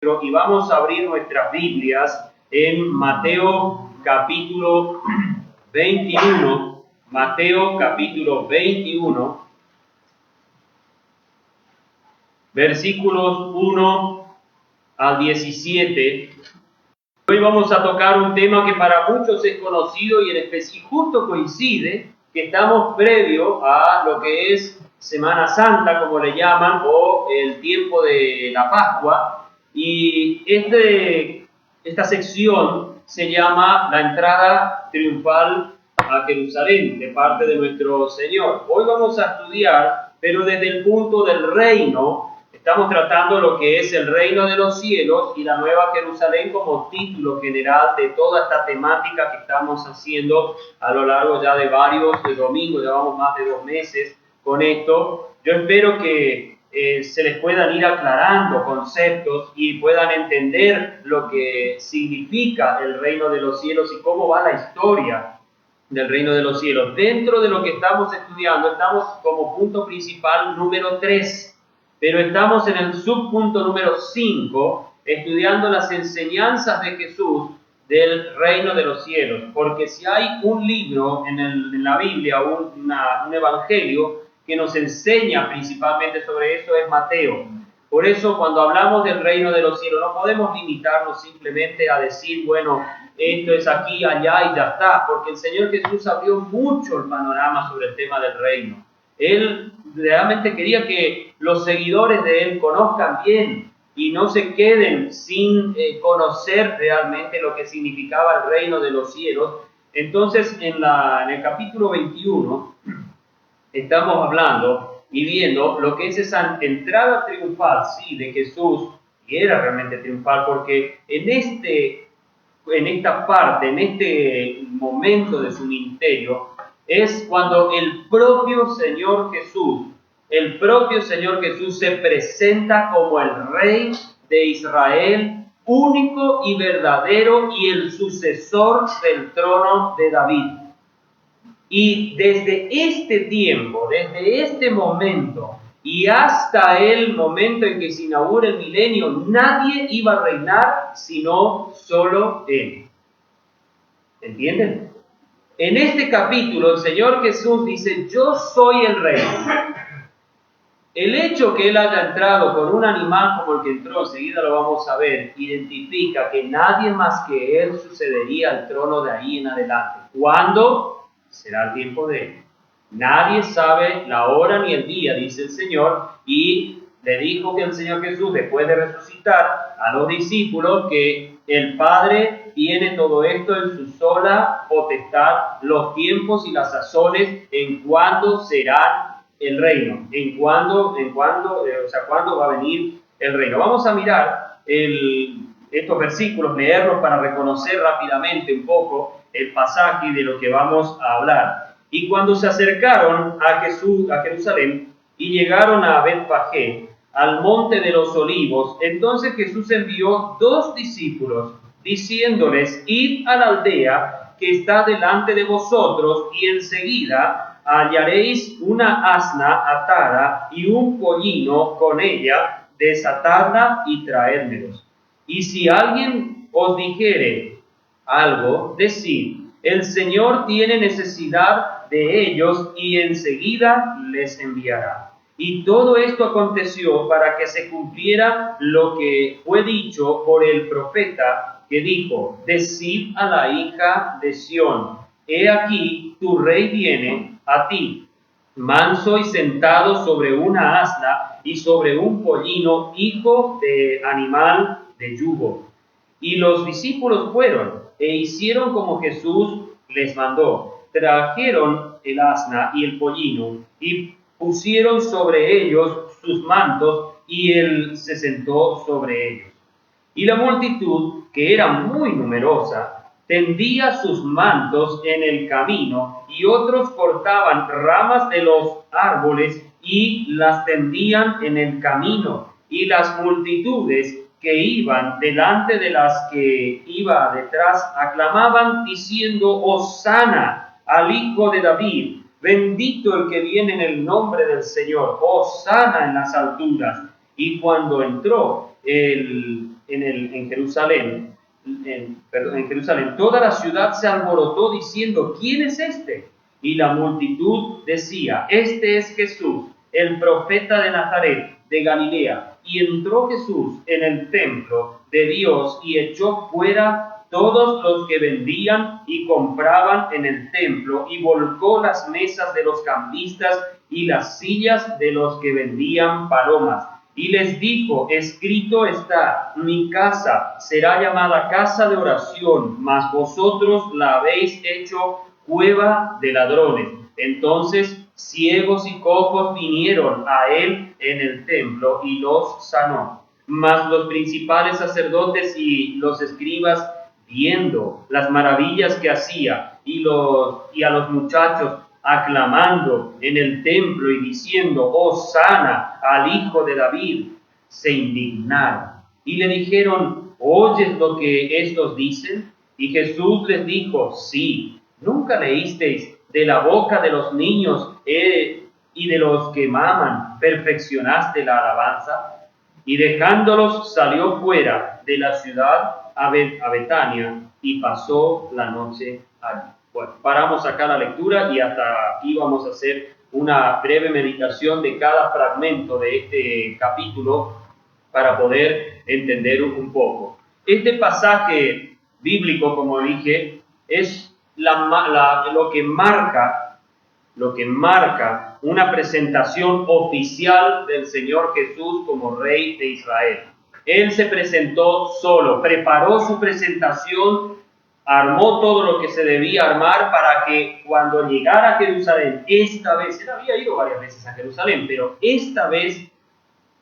y vamos a abrir nuestras Biblias en Mateo capítulo 21. Mateo capítulo 21, versículos 1 al 17. Hoy vamos a tocar un tema que para muchos es conocido y en específico justo coincide que estamos previo a lo que es Semana Santa, como le llaman, o el tiempo de la Pascua. Y esta sección se llama la entrada triunfal a Jerusalén de parte de nuestro Señor. Hoy vamos a estudiar, pero desde el punto del reino. Estamos tratando lo que es el reino de los cielos y la Nueva Jerusalén como título general de toda esta temática que estamos haciendo a lo largo ya de varios domingos. Llevamos más de 2 meses con esto. Yo espero que se les puedan ir aclarando conceptos y puedan entender lo que significa el reino de los cielos y cómo va la historia del reino de los cielos. Dentro de lo que estamos estudiando, estamos como punto principal número 3. Pero estamos en el subpunto número 5, estudiando las enseñanzas de Jesús del reino de los cielos. Porque si hay un libro en la Biblia, un evangelio que nos enseña principalmente sobre eso, es Mateo. Por eso cuando hablamos del reino de los cielos, no podemos limitarnos simplemente a decir, bueno, esto es aquí, allá y ya está. Porque el Señor Jesús abrió mucho el panorama sobre el tema del reino. Él realmente quería que los seguidores de él conozcan bien y no se queden sin conocer realmente lo que significaba el reino de los cielos. Entonces, en el capítulo 21 estamos hablando y viendo lo que es esa entrada triunfal, sí, de Jesús, y era realmente triunfal porque en esta parte, en este momento de su ministerio, es cuando el propio Señor Jesús se presenta como el Rey de Israel, único y verdadero, y el sucesor del trono de David. Y desde este tiempo, desde este momento, y hasta el momento en que se inaugura el milenio, nadie iba a reinar sino solo Él. ¿Entienden? En este capítulo el Señor Jesús dice, yo soy el Rey. El hecho que Él haya entrado con un animal como el que entró, enseguida lo vamos a ver, identifica que nadie más que Él sucedería al trono de ahí en adelante. ¿Cuándo? Será el tiempo de Él. Nadie sabe la hora ni el día, dice el Señor, y le dijo que el Señor Jesús, después de resucitar a los discípulos, que el Padre tiene todo esto en su sola potestad, los tiempos y las sazones en cuándo será el reino, cuándo va a venir el reino. Vamos a mirar estos versículos, leerlos para reconocer rápidamente un poco el pasaje de lo que vamos a hablar. Y cuando se acercaron a Jerusalén y llegaron a Betfagé, al monte de los olivos, entonces Jesús envió 2 discípulos, diciéndoles, id a la aldea que está delante de vosotros, y enseguida hallaréis una asna atada y un pollino con ella, desatadla y traédmelos. Y si alguien os dijere algo, decid, el Señor tiene necesidad de ellos, y enseguida les enviará. Y todo esto aconteció para que se cumpliera lo que fue dicho por el profeta, que dijo, decid a la hija de Sión, he aquí tu rey viene a ti, manso y sentado sobre una asna y sobre un pollino, hijo de animal de yugo. Y los discípulos fueron e hicieron como Jesús les mandó. Trajeron el asna y el pollino y pusieron sobre ellos sus mantos, y él se sentó sobre ellos. Y la multitud, que era muy numerosa, tendía sus mantos en el camino, y otros cortaban ramas de los árboles y las tendían en el camino. Y las multitudes que iban delante de las que iba detrás aclamaban diciendo, Hosana al Hijo de David, bendito el que viene en el nombre del Señor, Hosana en las alturas. Y cuando entró el en Jerusalén, en Jerusalén, toda la ciudad se alborotó diciendo, ¿quién es este? Y la multitud decía, este es Jesús, el profeta de Nazaret, de Galilea. Y entró Jesús en el templo de Dios y echó fuera todos los que vendían y compraban en el templo, y volcó las mesas de los cambistas y las sillas de los que vendían palomas. Y les dijo, escrito está, mi casa será llamada casa de oración, mas vosotros la habéis hecho cueva de ladrones. Entonces ciegos y cojos vinieron a él en el templo y los sanó. Mas los principales sacerdotes y los escribas, viendo las maravillas que hacía y a los muchachos aclamando en el templo y diciendo, Hosana al Hijo de David, se indignaron y le dijeron, ¿oyes lo que estos dicen? Y Jesús les dijo, sí, ¿nunca leísteis de la boca de los niños y de los que maman, perfeccionaste la alabanza? Y dejándolos salió fuera de la ciudad a Betania y pasó la noche allí. Bueno, paramos acá la lectura y hasta aquí vamos a hacer una breve meditación de cada fragmento de este capítulo para poder entender un poco. Este pasaje bíblico, como dije, es lo que marca una presentación oficial del Señor Jesús como Rey de Israel. Él se presentó solo, preparó su presentación, armó todo lo que se debía armar para que cuando llegara a Jerusalén, esta vez, él había ido varias veces a Jerusalén, pero esta vez,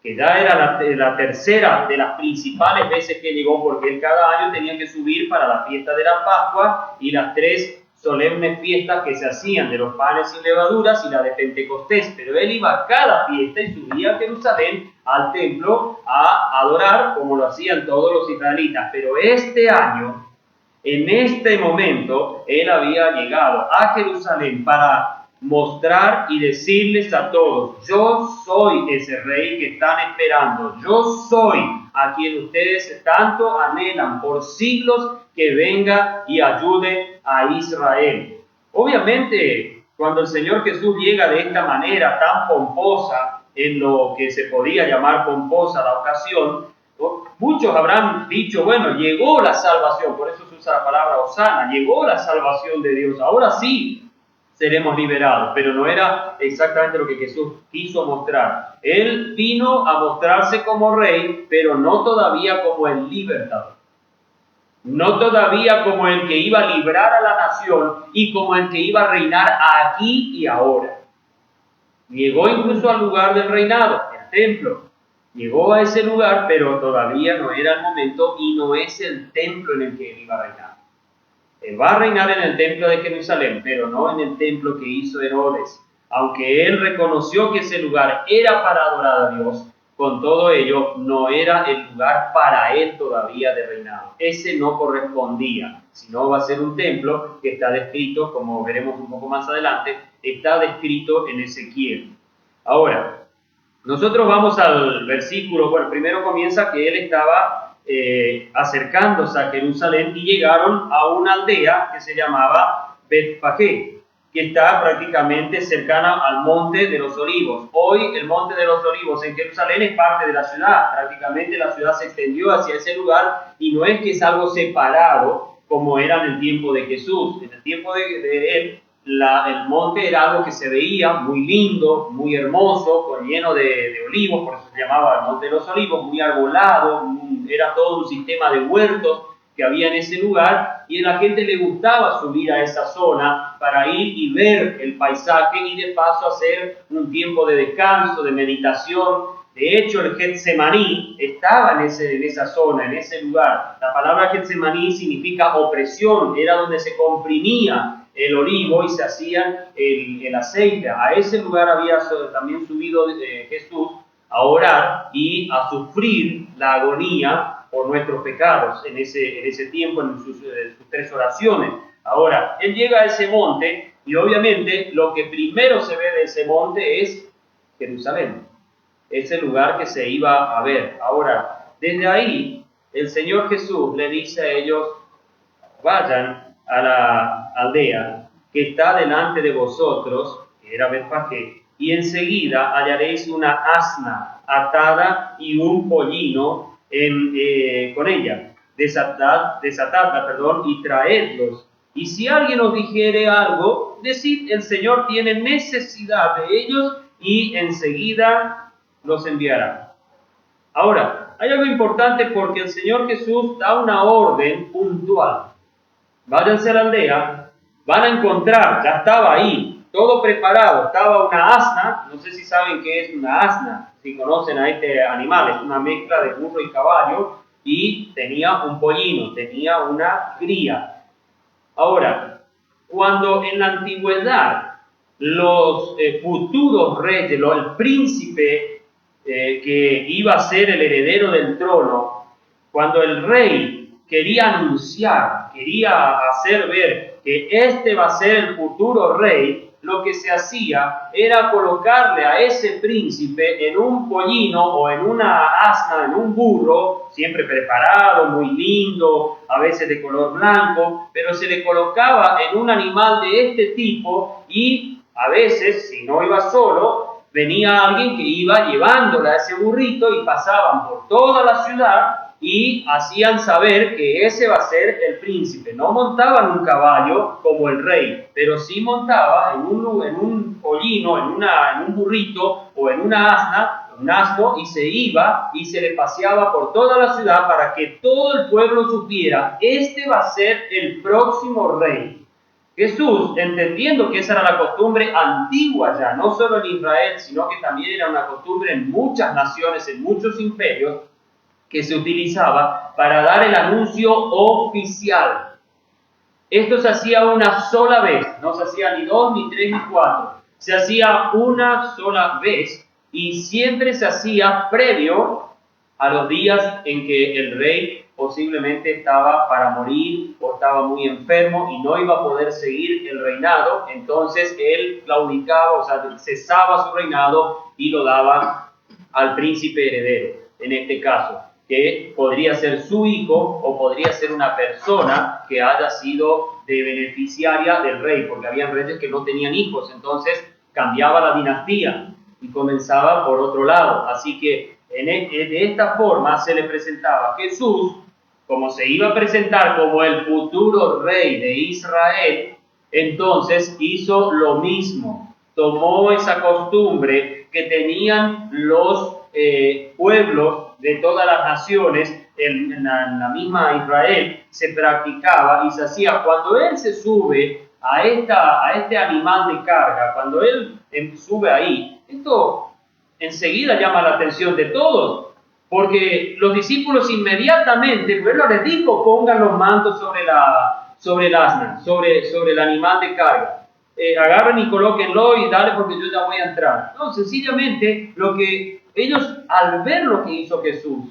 que ya era la tercera de las principales veces que llegó, porque él cada año tenía que subir para la fiesta de la Pascua y las 3 solemnes fiestas que se hacían de los panes sin levaduras y la de Pentecostés, pero él iba a cada fiesta y subía a Jerusalén al templo a adorar como lo hacían todos los israelitas, pero este año, en este momento, él había llegado a Jerusalén para mostrar y decirles a todos, yo soy ese rey que están esperando, yo soy a quien ustedes tanto anhelan por siglos que venga y ayude a Israel. Obviamente, cuando el Señor Jesús llega de esta manera tan pomposa, en lo que se podía llamar pomposa la ocasión, muchos habrán dicho, bueno, llegó la salvación, por eso se usa la palabra Hosana, llegó la salvación de Dios, ahora sí seremos liberados, pero no era exactamente lo que Jesús quiso mostrar. Él vino a mostrarse como rey, pero no todavía como el libertador. No todavía como el que iba a librar a la nación y como el que iba a reinar aquí y ahora. Llegó incluso al lugar del reinado, el templo. Llegó a ese lugar, pero todavía no era el momento y no es el templo en el que él iba a reinar. Él va a reinar en el templo de Jerusalén, pero no en el templo que hizo Herodes. Aunque él reconoció que ese lugar era para adorar a Dios, con todo ello no era el lugar para él todavía de reinado. Ese no correspondía, sino va a ser un templo que está descrito, como veremos un poco más adelante, está descrito en Ezequiel. Ahora, nosotros vamos al versículo, bueno, primero comienza que él estaba acercándose a Jerusalén y llegaron a una aldea que se llamaba Betfagé, que está prácticamente cercana al Monte de los Olivos. Hoy el Monte de los Olivos en Jerusalén es parte de la ciudad, prácticamente la ciudad se extendió hacia ese lugar y no es que es algo separado como era en el tiempo de Jesús. En el tiempo de él, el monte era algo que se veía muy lindo, muy hermoso, lleno de olivos, por eso se llamaba el Monte de los Olivos, muy arbolado, era todo un sistema de huertos que había en ese lugar, y a la gente le gustaba subir a esa zona para ir y ver el paisaje y de paso hacer un tiempo de descanso, de meditación. De hecho, el Getsemaní estaba en esa zona, en ese lugar. La palabra Getsemaní significa opresión, era donde se comprimía el olivo y se hacía el aceite. A ese lugar había también subido Jesús a orar y a sufrir la agonía por nuestros pecados en ese tiempo, en sus 3 oraciones. Ahora, él llega a ese monte y obviamente lo que primero se ve de ese monte es Jerusalén, ese lugar que se iba a ver. Ahora, desde ahí, el Señor Jesús le dice a ellos: vayan a la aldea que está delante de vosotros, que era Betfagé, y enseguida hallaréis una asna atada y un pollino con ella. Desatadla, y traedlos. Y si alguien os dijere algo, decid: el Señor tiene necesidad de ellos, y enseguida los enviará. Ahora, hay algo importante porque el Señor Jesús da una orden puntual. Váyanse a la aldea, van a encontrar, ya estaba ahí, todo preparado, estaba una asna. No sé si saben qué es una asna, si conocen a este animal, es una mezcla de burro y caballo, y tenía un pollino, tenía una cría. Ahora, cuando en la antigüedad los futuros reyes, el príncipe que iba a ser el heredero del trono, cuando el rey quería anunciar, quería hacer ver que este va a ser el futuro rey, lo que se hacía era colocarle a ese príncipe en un pollino o en una asna, en un burro, siempre preparado, muy lindo, a veces de color blanco, pero se le colocaba en un animal de este tipo, y a veces, si no iba solo, venía alguien que iba llevándole a ese burrito, y pasaban por toda la ciudad y hacían saber que ese va a ser el príncipe. No montaban un caballo como el rey, pero sí montaba en un pollino, en un burrito o en una asna, un asno, y se iba y se le paseaba por toda la ciudad para que todo el pueblo supiera: este va a ser el próximo rey. Jesús, entendiendo que esa era la costumbre antigua ya, no solo en Israel, sino que también era una costumbre en muchas naciones, en muchos imperios, que se utilizaba para dar el anuncio oficial. Esto se hacía una sola vez, no se hacía ni 2, ni 3, ni 4. Se hacía una sola vez, y siempre se hacía previo a los días en que el rey posiblemente estaba para morir o estaba muy enfermo y no iba a poder seguir el reinado. Entonces él claudicaba, o sea, cesaba su reinado y lo daba al príncipe heredero, en este caso, que podría ser su hijo o podría ser una persona que haya sido de beneficiaria del rey, porque había reyes que no tenían hijos, entonces cambiaba la dinastía y comenzaba por otro lado. Así que de esta forma se le presentaba a Jesús, como se iba a presentar como el futuro rey de Israel. Entonces hizo lo mismo, tomó esa costumbre que tenían los pueblos de todas las naciones. En la misma Israel se practicaba y se hacía cuando él se sube a este animal de carga, cuando él sube ahí. Esto enseguida llama la atención de todos, porque los discípulos inmediatamente, pues no les dijo: pongan los mantos sobre el asna, sobre el animal de carga. Agarren y colóquenlo y dale, porque yo ya voy a entrar. No, sencillamente lo que ellos, al ver lo que hizo Jesús,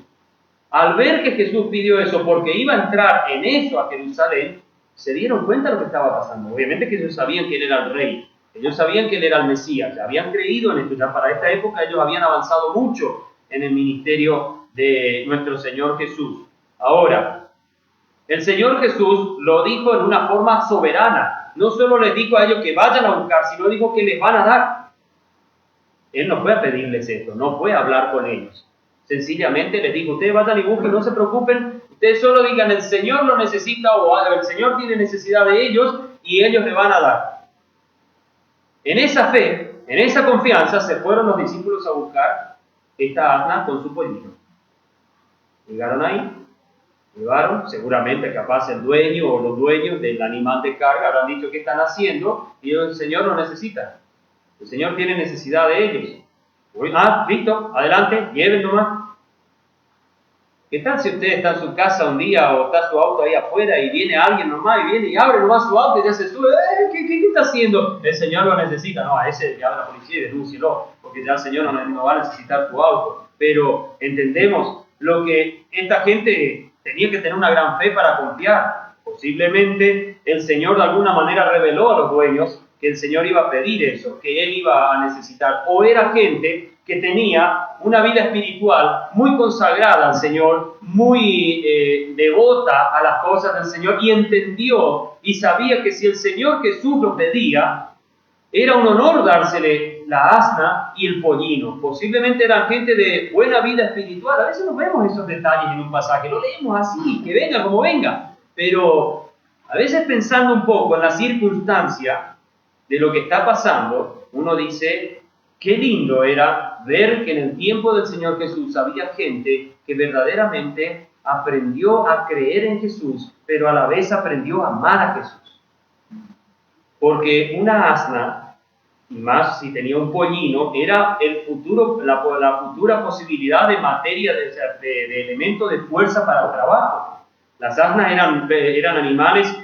al ver que Jesús pidió eso porque iba a entrar en eso a Jerusalén, se dieron cuenta de lo que estaba pasando. Obviamente que ellos sabían que él era el rey, ellos sabían que él era el Mesías, ya habían creído en esto, ya para esta época ellos habían avanzado mucho en el ministerio de nuestro Señor Jesús. Ahora, el Señor Jesús lo dijo en una forma soberana. No solo les dijo a ellos que vayan a buscar, sino dijo que les van a dar. Él no fue a pedirles esto, no fue a hablar con ellos. Sencillamente les dijo: ustedes vayan y busquen, no se preocupen, ustedes solo digan: el Señor lo necesita, o el Señor tiene necesidad de ellos, y ellos le van a dar. En esa fe, en esa confianza, se fueron los discípulos a buscar esta asna con su pollino. Llegaron ahí, llevaron, seguramente capaz el dueño o los dueños del animal de carga habrán dicho: ¿qué están haciendo? Y el Señor lo necesita. El Señor tiene necesidad de ellos. Listo, adelante, lleven nomás. ¿Qué tal si usted está en su casa un día o está su auto ahí afuera y viene alguien nomás y viene y abre nomás su auto y ya se sube? ¿Qué está haciendo? El Señor lo necesita. No, a ese llama a la policía y denúncielo, porque ya el Señor no va a necesitar tu auto. Pero entendemos lo que esta gente tenía que tener una gran fe para confiar. Posiblemente el Señor de alguna manera reveló a los dueños que el Señor iba a pedir eso, que Él iba a necesitar. O era gente que tenía una vida espiritual muy consagrada al Señor, muy devota a las cosas del Señor, y entendió y sabía que si el Señor Jesús lo pedía, era un honor dársele la asna y el pollino. Posiblemente eran gente de buena vida espiritual. A veces no vemos esos detalles en un pasaje, lo leemos así, que venga como venga. Pero a veces pensando un poco en la circunstancia de lo que está pasando, uno dice, qué lindo era ver que en el tiempo del Señor Jesús había gente que verdaderamente aprendió a creer en Jesús, pero a la vez aprendió a amar a Jesús. Porque una asna, y más si tenía un pollino, era el futuro, la futura posibilidad de materia, de elemento de fuerza para el trabajo. Las asnas eran animales,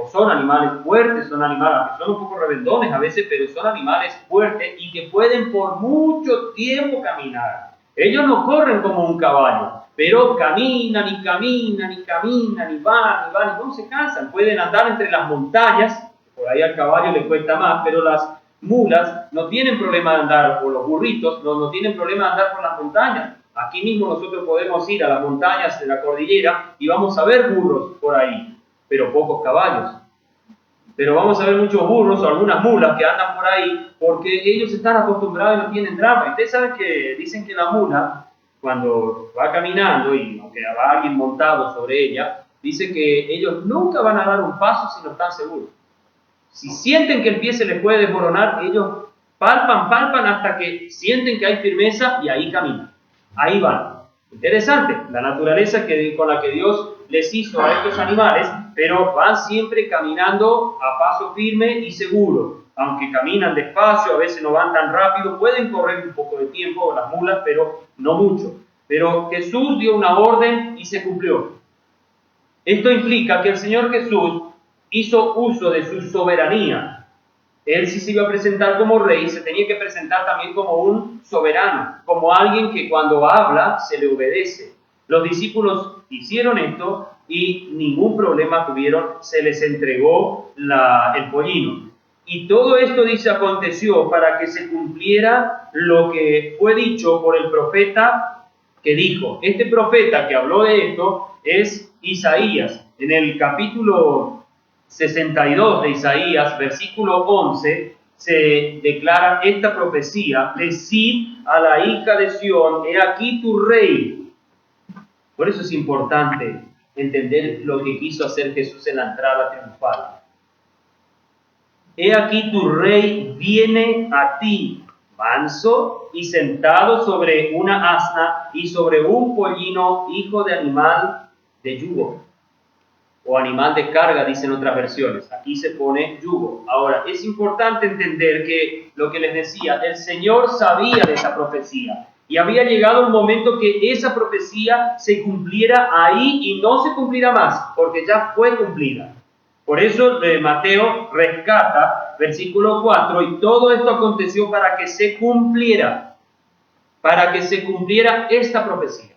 o son animales fuertes, son animales que son un poco rebeldones a veces, pero son animales fuertes y que pueden por mucho tiempo caminar. Ellos no corren como un caballo, pero caminan y caminan y caminan y van y no se cansan. Pueden andar entre las montañas, por ahí al caballo le cuesta más, pero las mulas no tienen problema de andar, o los burritos no tienen problema de andar por las montañas. Aquí mismo nosotros podemos ir a las montañas de la cordillera y vamos a ver burros por ahí, pero pocos caballos. Pero vamos a ver muchos burros o algunas mulas que andan por ahí porque ellos están acostumbrados y no tienen drama. Y ustedes saben que dicen que la mula, cuando va caminando y aunque va alguien montado sobre ella, dice que ellos nunca van a dar un paso si no están seguros. Si sienten que el pie se les puede desmoronar, ellos palpan hasta que sienten que hay firmeza y ahí caminan. Ahí van. Interesante, la naturaleza con la que Dios les hizo a estos animales, pero van siempre caminando a paso firme y seguro. Aunque caminan despacio, a veces no van tan rápido, pueden correr un poco de tiempo las mulas, pero no mucho. Pero Jesús dio una orden y se cumplió. Esto implica que el Señor Jesús hizo uso de su soberanía. Él, si se iba a presentar como rey, se tenía que presentar también como un soberano, como alguien que cuando habla se le obedece. Los discípulos hicieron esto y ningún problema tuvieron, se les entregó el pollino. Y todo esto, dice, aconteció para que se cumpliera lo que fue dicho por el profeta que dijo. Este profeta que habló de esto es Isaías. En el capítulo 62 de Isaías, versículo 11, se declara esta profecía: decid a la hija de Sión, he aquí tu rey. Por eso es importante entender lo que quiso hacer Jesús en la entrada triunfal. He aquí tu rey viene a ti, manso y sentado sobre una asna y sobre un pollino, hijo de animal de yugo. O animal de carga, dicen otras versiones. Aquí se pone yugo. Ahora, es importante entender que lo que les decía, el Señor sabía de esa profecía. Y había llegado un momento que esa profecía se cumpliera ahí y no se cumplirá más, porque ya fue cumplida. Por eso Mateo rescata, versículo 4, y todo esto aconteció para que se cumpliera esta profecía.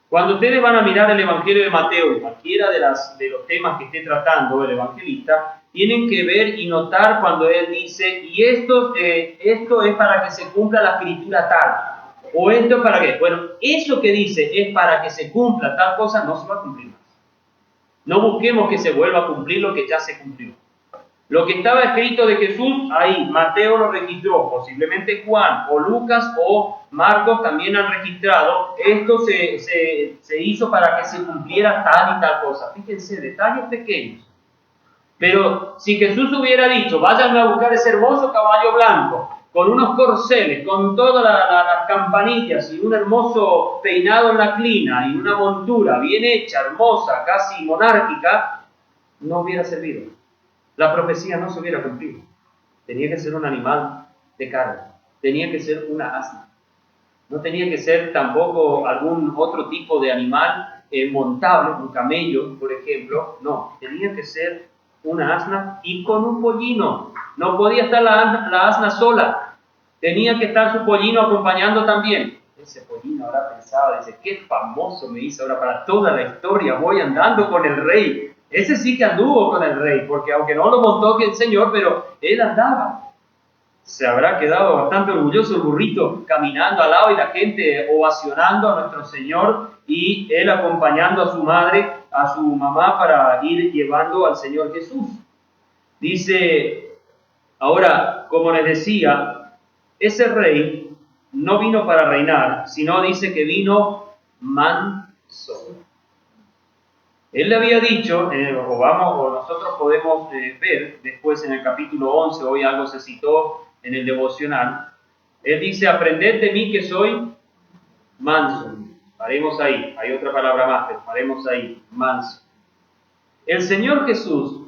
Cuando ustedes van a mirar el Evangelio de Mateo, cualquiera de los temas que esté tratando el evangelista, tienen que ver y notar cuando él dice, y esto es para que se cumpla la escritura tal, o esto es para qué. Bueno, eso que dice es para que se cumpla tal cosa, no se va a cumplir más. No busquemos que se vuelva a cumplir lo que ya se cumplió. Lo que estaba escrito de Jesús, ahí Mateo lo registró, posiblemente Juan o Lucas o Marcos también han registrado. Esto se hizo para que se cumpliera tal y tal cosa. Fíjense, detalles pequeños. Pero si Jesús hubiera dicho, vayan a buscar ese hermoso caballo blanco, con unos corceles, con todas las campanillas y un hermoso peinado en la crina y una montura bien hecha, hermosa, casi monárquica, no hubiera servido. La profecía no se hubiera cumplido. Tenía que ser un animal de carga. Tenía que ser una asna. No tenía que ser tampoco algún otro tipo de animal montable, un camello, por ejemplo. No, tenía que ser una asna y con un pollino. No podía estar la asna sola. Tenía que estar su pollino acompañando también. Ese pollino habrá pensado, dice, qué famoso me hizo ahora para toda la historia. Voy andando con el rey. Ese sí que anduvo con el rey, porque aunque no lo montó que el Señor, pero él andaba. Se habrá quedado bastante orgulloso el burrito caminando al lado y la gente ovacionando a nuestro Señor y él acompañando a su madre, a su mamá para ir llevando al Señor Jesús. Dice, ahora, como les decía, ese rey no vino para reinar, sino dice que vino manso. Él le había dicho, o nosotros podemos ver después en el capítulo 11, hoy algo se citó en el devocional, él dice, aprended de mí que soy manso. Paremos ahí, hay otra palabra más, pero paremos ahí, manso. El Señor Jesús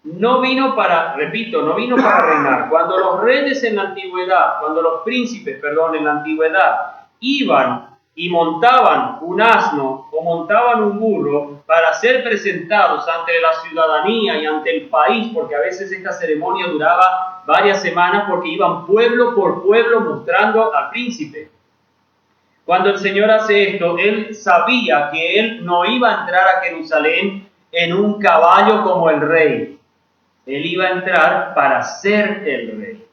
no vino para, repito, no vino para reinar. Cuando los reyes en la antigüedad, cuando los príncipes, perdón, en la antigüedad iban y montaban un asno o montaban un burro para ser presentados ante la ciudadanía y ante el país, porque a veces esta ceremonia duraba varias semanas porque iban pueblo por pueblo mostrando al príncipe. Cuando el Señor hace esto, Él sabía que Él no iba a entrar a Jerusalén en un caballo como el rey. Él iba a entrar para ser el rey.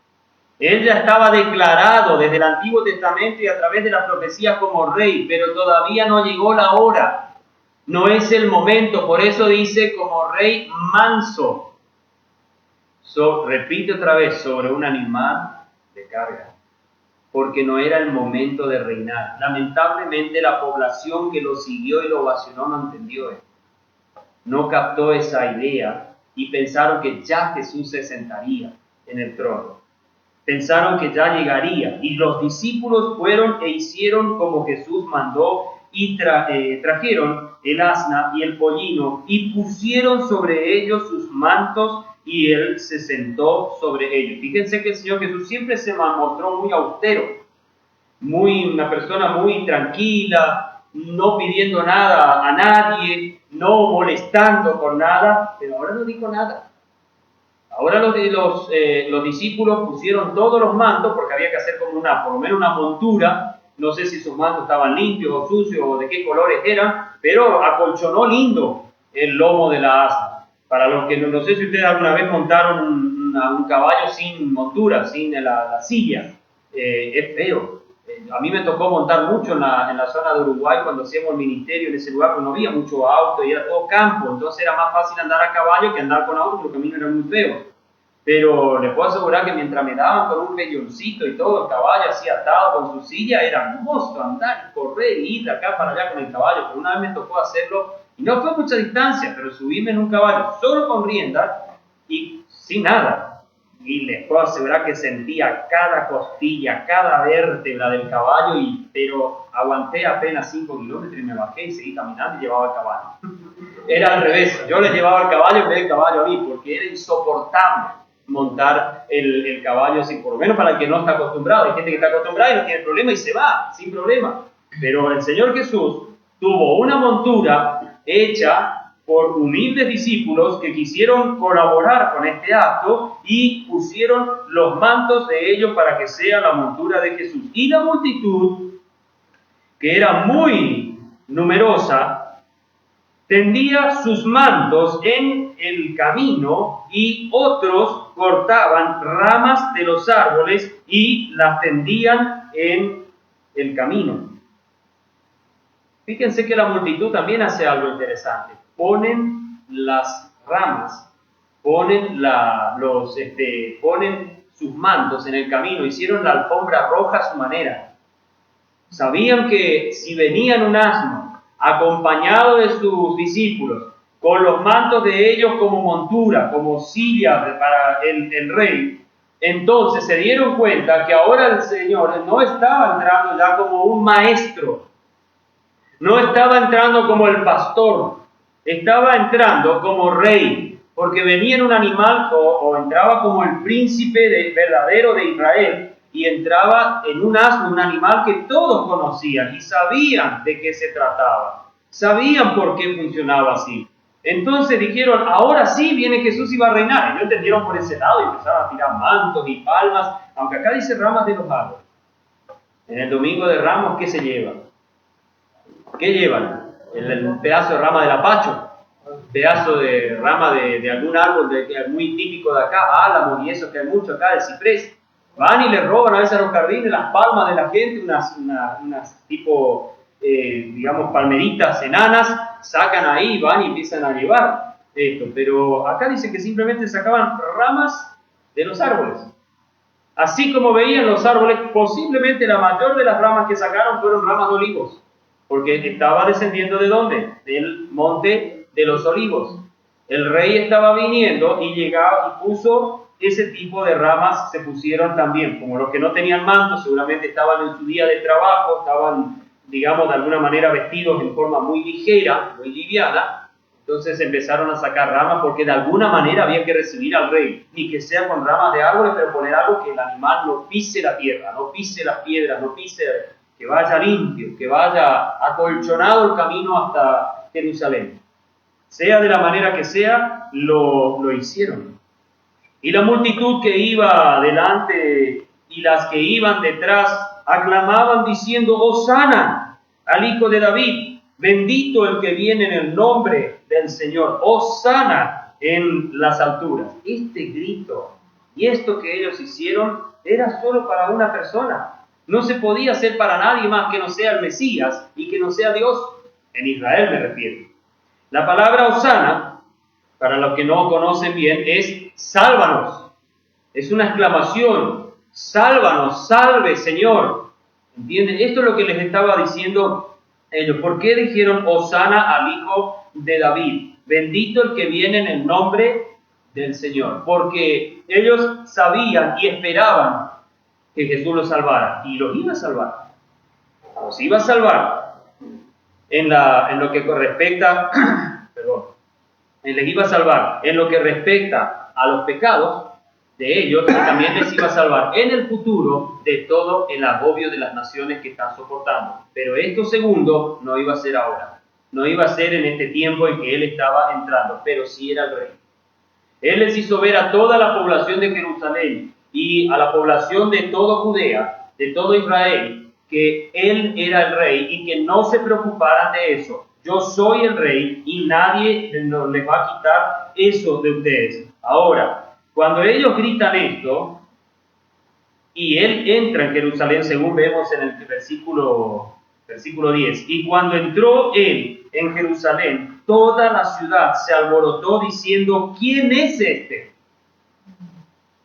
Él ya estaba declarado desde el Antiguo Testamento y a través de las profecías como rey, pero todavía no llegó la hora. No es el momento, por eso dice como rey manso. Repite otra vez, sobre un animal de carga, porque no era el momento de reinar. Lamentablemente la población que lo siguió y lo ovacionó no entendió esto. No captó esa idea y pensaron que ya Jesús se sentaría en el trono. Pensaron que ya llegaría y los discípulos fueron e hicieron como Jesús mandó y trajeron el asna y el pollino y pusieron sobre ellos sus mantos y él se sentó sobre ellos. Fíjense que el Señor Jesús siempre se mostró muy austero, una persona muy tranquila, no pidiendo nada a nadie, no molestando con nada, pero ahora no dijo nada. Ahora los discípulos pusieron todos los mantos, porque había que hacer como por lo menos una montura, no sé si sus mantos estaban limpios o sucios o de qué colores eran, pero acolchonó lindo el lomo de la asna. Para los que no sé si ustedes alguna vez montaron un caballo sin montura, sin la silla, es feo. A mí me tocó montar mucho en la zona de Uruguay cuando hacíamos el ministerio en ese lugar, porque no había mucho auto y era todo campo, entonces era más fácil andar a caballo que andar con auto, porque los caminos eran muy feos. Pero les puedo asegurar que mientras me daban con un peyoncito y todo, el caballo así atado con su silla, era hermoso andar y correr y ir de acá para allá con el caballo. Pero una vez me tocó hacerlo, y no fue mucha distancia, pero subirme en un caballo solo con rienda y sin nada. Y les puedo asegurar que sentía cada costilla, cada vértebra del caballo, pero aguanté apenas 5 kilómetros y me bajé y seguí caminando y llevaba el caballo. Era al revés, yo les llevaba el caballo en vez del caballo a mí, porque era insoportable montar el caballo, así, por lo menos para el que no está acostumbrado. Hay gente que está acostumbrada y no tiene problema y se va, sin problema. Pero el Señor Jesús tuvo una montura hecha por humildes discípulos que quisieron colaborar con este acto y pusieron los mantos de ellos para que sea la montura de Jesús. Y la multitud, que era muy numerosa, tendía sus mantos en el camino y otros cortaban ramas de los árboles y las tendían en el camino. Fíjense que la multitud también hace algo interesante. Ponen las ramas, ponen sus mantos en el camino, hicieron la alfombra roja a su manera. Sabían que si venían un asno acompañado de sus discípulos, con los mantos de ellos como montura, como silla para el rey, entonces se dieron cuenta que ahora el Señor no estaba entrando ya como un maestro, no estaba entrando como el pastor, estaba entrando como rey, porque venía en un animal o entraba como el príncipe verdadero de Israel y entraba en un asno, un animal que todos conocían y sabían de qué se trataba, sabían por qué funcionaba así. Entonces dijeron, ahora sí viene Jesús y va a reinar. Y no entendieron por ese lado y empezaron a tirar mantos y palmas, aunque acá dice ramas de los árboles. En el domingo de Ramos, ¿qué se lleva? ¿Qué llevan? El pedazo de rama del apacho. pedazo de rama de algún árbol que es muy típico de acá, álamo y eso que hay mucho acá, de ciprés, van y le roban a veces a los jardines las palmas de la gente, unas tipo, digamos, palmeritas enanas, sacan ahí, van y empiezan a llevar esto. Pero acá dice que simplemente sacaban ramas de los árboles. Así como veían los árboles, posiblemente la mayor de las ramas que sacaron fueron ramas de olivos, porque estaba descendiendo ¿de dónde? Del monte de los olivos. El rey estaba viniendo y llegaba y puso ese tipo de ramas, se pusieron también, como los que no tenían manto, seguramente estaban en su día de trabajo, estaban, digamos, de alguna manera vestidos en forma muy ligera, muy liviana. Entonces empezaron a sacar ramas porque de alguna manera había que recibir al rey, ni que sea con ramas de árboles, pero poner algo que el animal no pise la tierra, no pise las piedras, no pise, que vaya limpio, que vaya acolchonado el camino hasta Jerusalén. Sea de la manera que sea, lo hicieron. Y la multitud que iba delante y las que iban detrás aclamaban diciendo: Hosana al Hijo de David, bendito el que viene en el nombre del Señor, Hosana en las alturas. Este grito y esto que ellos hicieron era solo para una persona. No se podía hacer para nadie más que no sea el Mesías y que no sea Dios. En Israel me refiero. La palabra Hosana, para los que no conocen bien, es sálvanos. Es una exclamación. Sálvanos, salve Señor. ¿Entienden? Esto es lo que les estaba diciendo ellos. ¿Por qué dijeron Hosana al Hijo de David? Bendito el que viene en el nombre del Señor. Porque ellos sabían y esperaban que Jesús los salvara. Y los iba a salvar. Los iba a salvar. En lo que respecta, les iba a salvar en lo que respecta a los pecados de ellos, y también les iba a salvar en el futuro de todo el agobio de las naciones que están soportando. Pero esto segundo no iba a ser ahora, no iba a ser en este tiempo en que él estaba entrando, pero sí era el rey. Él les hizo ver a toda la población de Jerusalén y a la población de todo Judea, de todo Israel, que él era el rey y que no se preocuparan de eso. Yo soy el rey y nadie les va a quitar eso de ustedes. Ahora, cuando ellos gritan esto, y él entra en Jerusalén, según vemos en el versículo 10, y cuando entró él en Jerusalén, toda la ciudad se alborotó diciendo: ¿quién es este?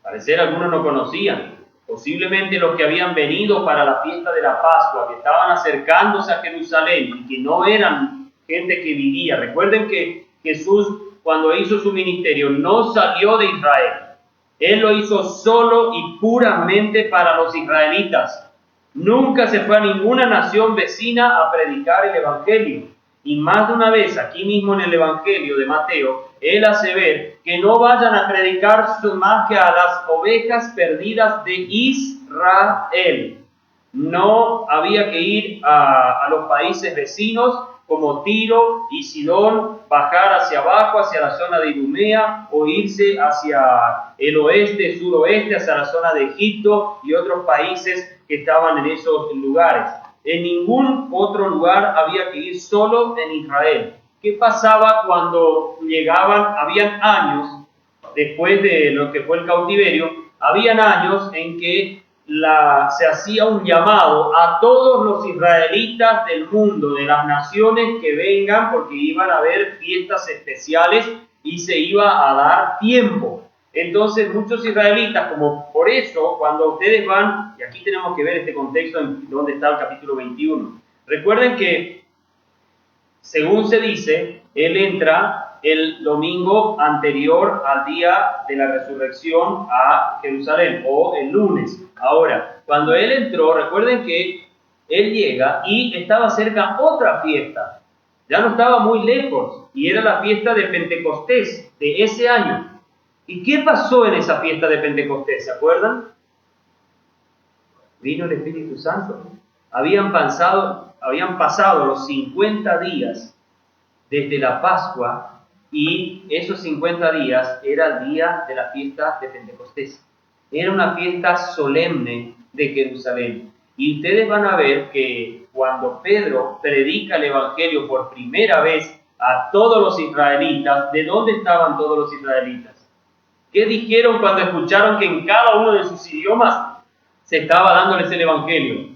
Parecer algunos no conocían. Posiblemente los que habían venido para la fiesta de la Pascua, que estaban acercándose a Jerusalén y que no eran gente que vivía. Recuerden que Jesús, cuando hizo su ministerio, no salió de Israel. Él lo hizo solo y puramente para los israelitas. Nunca se fue a ninguna nación vecina a predicar el Evangelio. Y más de una vez, aquí mismo en el Evangelio de Mateo, él hace ver que no vayan a predicar más que a las ovejas perdidas de Israel. No había que ir a los países vecinos como Tiro y Sidón, bajar hacia abajo, hacia la zona de Idumea, o irse hacia el oeste, suroeste, hacia la zona de Egipto y otros países que estaban en esos lugares. En ningún otro lugar había que ir, solo en Israel. ¿Qué pasaba cuando llegaban? Habían años, después de lo que fue el cautiverio, habían años en que se hacía un llamado a todos los israelitas del mundo, de las naciones que vengan, porque iban a haber fiestas especiales y se iba a dar tiempo. Entonces muchos israelitas, como por eso, cuando ustedes van, y aquí tenemos que ver este contexto en donde está el capítulo 21, recuerden que, según se dice, él entra el domingo anterior al día de la resurrección a Jerusalén, o el lunes. Ahora, cuando él entró, recuerden que él llega y estaba cerca otra fiesta, ya no estaba muy lejos, y era la fiesta de Pentecostés de ese año. ¿Y qué pasó en esa fiesta de Pentecostés? ¿Se acuerdan? Vino el Espíritu Santo. Habían pasado los 50 días desde la Pascua, y esos 50 días era el día de la fiesta de Pentecostés. Era una fiesta solemne de Jerusalén. Y ustedes van a ver que cuando Pedro predica el Evangelio por primera vez a todos los israelitas. ¿De dónde estaban todos los israelitas? ¿Qué dijeron cuando escucharon que en cada uno de sus idiomas se estaba dándoles el Evangelio?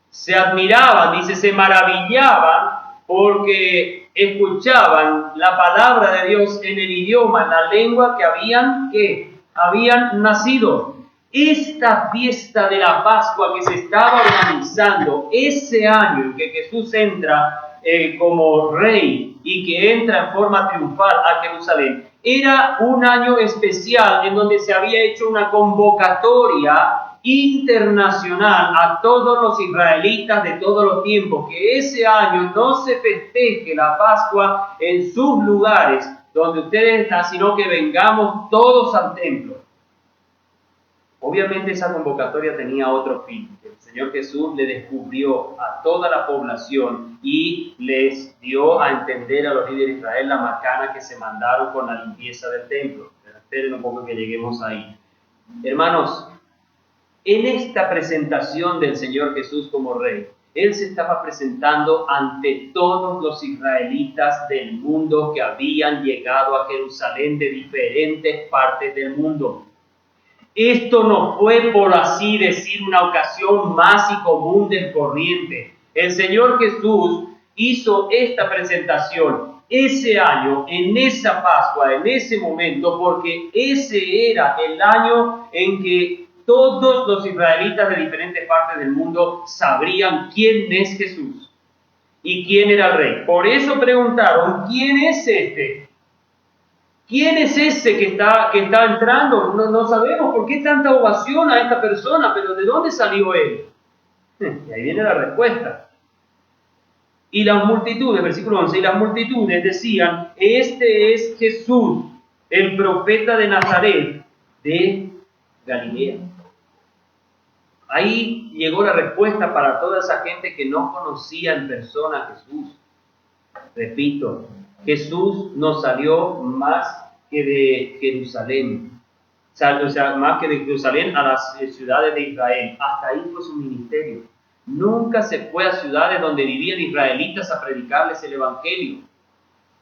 Se admiraban, dice, se maravillaban porque escuchaban la palabra de Dios en el idioma, en la lengua que habían nacido. Esta fiesta de la Pascua que se estaba organizando ese año en que Jesús entra como rey y que entra en forma triunfal a Jerusalén, era un año especial en donde se había hecho una convocatoria internacional a todos los israelitas de todos los tiempos, que ese año no se festeje la Pascua en sus lugares donde ustedes están, sino que vengamos todos al templo. Obviamente esa convocatoria tenía otro fin. El Señor Jesús le descubrió a toda la población y les dio a entender a los líderes de Israel la macana que se mandaron con la limpieza del templo. Pero esperen un poco que lleguemos ahí. Hermanos, en esta presentación del Señor Jesús como Rey, Él se estaba presentando ante todos los israelitas del mundo que habían llegado a Jerusalén de diferentes partes del mundo. Esto no fue, por así decir, una ocasión más y común del corriente. El Señor Jesús hizo esta presentación ese año, en esa Pascua, en ese momento, porque ese era el año en que todos los israelitas de diferentes partes del mundo sabrían quién es Jesús y quién era el rey. Por eso preguntaron, ¿quién es este? ¿Quién es ese que está entrando? No sabemos por qué tanta ovación a esta persona, pero ¿de dónde salió él? Y ahí viene la respuesta. Y las multitudes, versículo 11, y las multitudes decían, este es Jesús, el profeta de Nazaret, de Galilea. Ahí llegó la respuesta para toda esa gente que no conocía en persona a Jesús. Repito, Jesús no salió más que de Jerusalén, o sea, más que de Jerusalén a las ciudades de Israel. Hasta ahí fue su ministerio. Nunca se fue a ciudades donde vivían israelitas a predicarles el Evangelio.